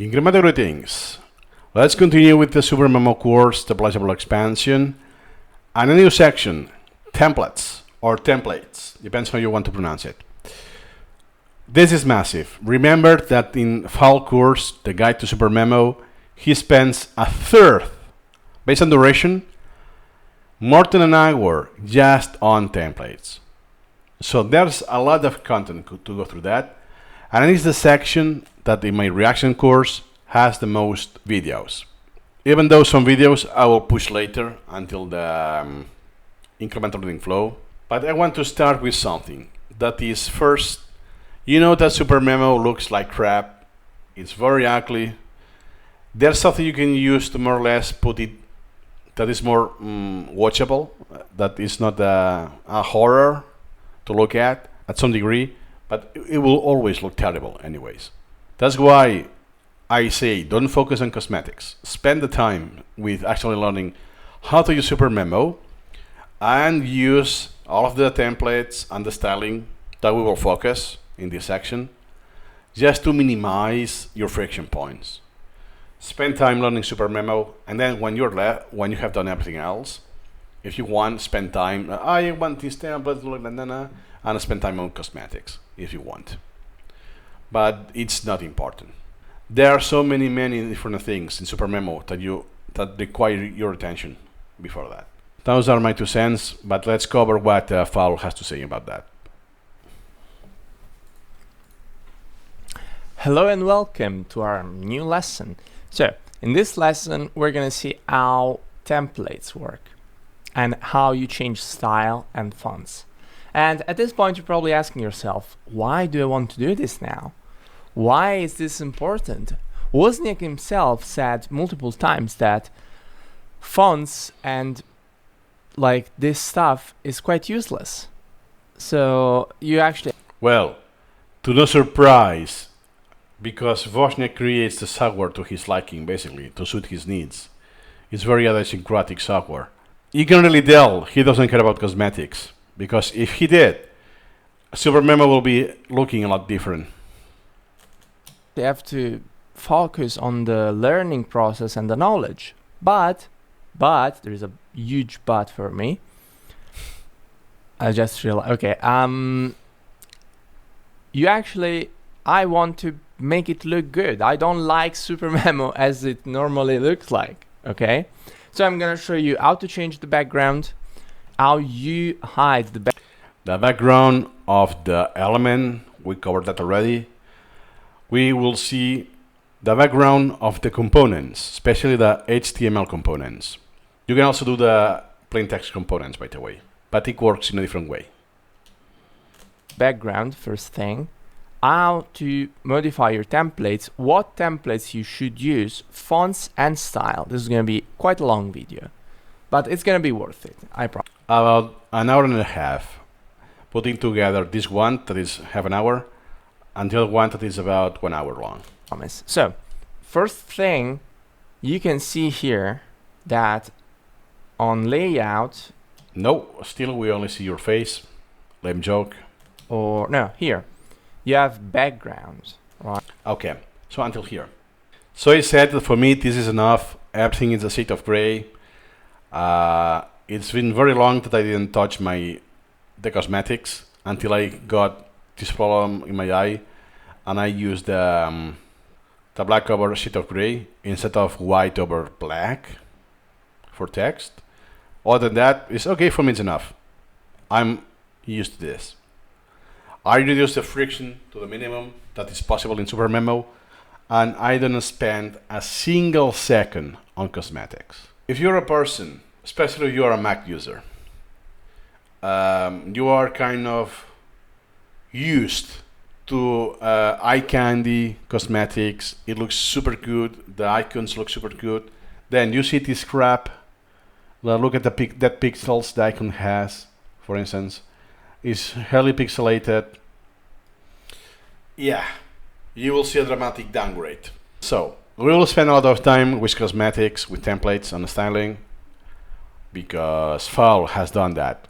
Incremental greetings. Let's continue with the Supermemo Course, the pledgeable expansion, and a new section, templates or templates, depends how you want to pronounce it. This is massive. Remember that in Fowl course, the guide to Supermemo, he spends a third, based on duration, more than an hour just on templates. So there's a lot of content to go through that. And it is the section that in my reaction course has the most videos. Even though some videos I will push later until the incremental reading flow. But I want to start with something that is first, you know that Supermemo looks like crap. It's very ugly. There's something you can use to more or less put it that is more watchable, that is not a horror to look at some degree. But it will always look terrible anyways. That's why I say don't focus on cosmetics. Spend the time with actually learning how to use Supermemo and use all of the templates and the styling that we will focus in this section just to minimize your friction points. Spend time learning Supermemo, and then when you have done everything else, if you want, spend time, I want this template, and spend time on cosmetics if you want. But it's not important. There are so many different things in Supermemo that require your attention before that. Those are my 2 cents, but let's cover what Fowl has to say about that. Hello and welcome to our new lesson. So, in this lesson, we're going to see how templates work and how you change style and fonts. And at this point, you're probably asking yourself, why do I want to do this now? Why is this important? Wozniak himself said multiple times that fonts and like this stuff is quite useless. So you actually... Well, to no surprise, because Wozniak creates the software to his liking, basically, to suit his needs. It's very idiosyncratic software. You can really tell he doesn't care about cosmetics. Because if he did, Supermemo will be looking a lot different. They have to focus on the learning process and the knowledge. But there is a huge but for me. I just realized, okay, I want to make it look good. I don't like Supermemo as it normally looks like, okay? So I'm gonna show you how to change the background, how you hide the background of the element. We covered that already. We will see the background of the components, especially the HTML components. You can also do the plain text components, by the way, but it works in a different way. Background, first thing, how to modify your templates, what templates you should use, fonts and style. This is going to be quite a long video, but it's going to be worth it, I promise. About an hour and a half, putting together this one that is half an hour, and the other one that is about 1 hour long. So, first thing, you can see here that on layout... No, still we only see your face. Lame joke. Or, no, here. You have background, right? Okay, so until here. So I said that for me this is enough. Everything is a shade of gray. It's been very long that I didn't touch the cosmetics until I got this problem in my eye, and I used the black over sheet of gray instead of white over black for text. Other than that, it's okay for me, it's enough. I'm used to this. I reduce the friction to the minimum that is possible in Supermemo, and I don't spend a single second on cosmetics. If you're a person, especially if you are a Mac user, you are kind of used to eye candy cosmetics. It looks super good. The icons look super good. Then you see this crap. Look at that pixels the icon has, for instance. It's highly pixelated. Yeah, you will see a dramatic downgrade. So we will spend a lot of time with cosmetics, with templates and styling, because Fowl has done that.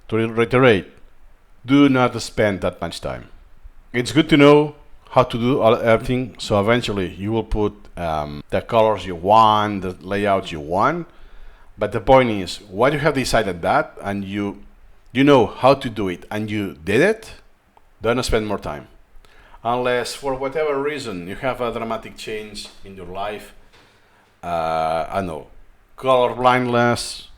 To reiterate, do not spend that much time. It's good to know how to do everything. So eventually you will put the colors you want, the layout you want. But the point is, once you have decided that and you know how to do it and you did it, don't spend more time. Unless for whatever reason you have a dramatic change in your life, I don't know, color blindness,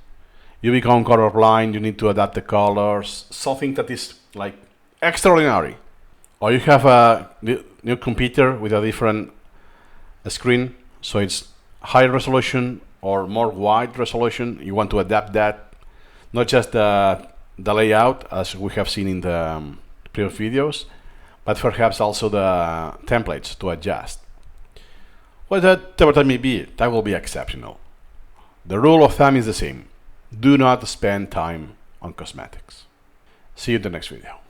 you become colorblind, you need to adapt the colors, something that is like extraordinary. Or you have a new computer with a different screen, so it's high resolution or more wide resolution. You want to adapt that, not just the layout as we have seen in the previous videos, but perhaps also the templates to adjust. Whatever that may be, that will be exceptional. The rule of thumb is the same. Do not spend time on cosmetics. See you in the next video.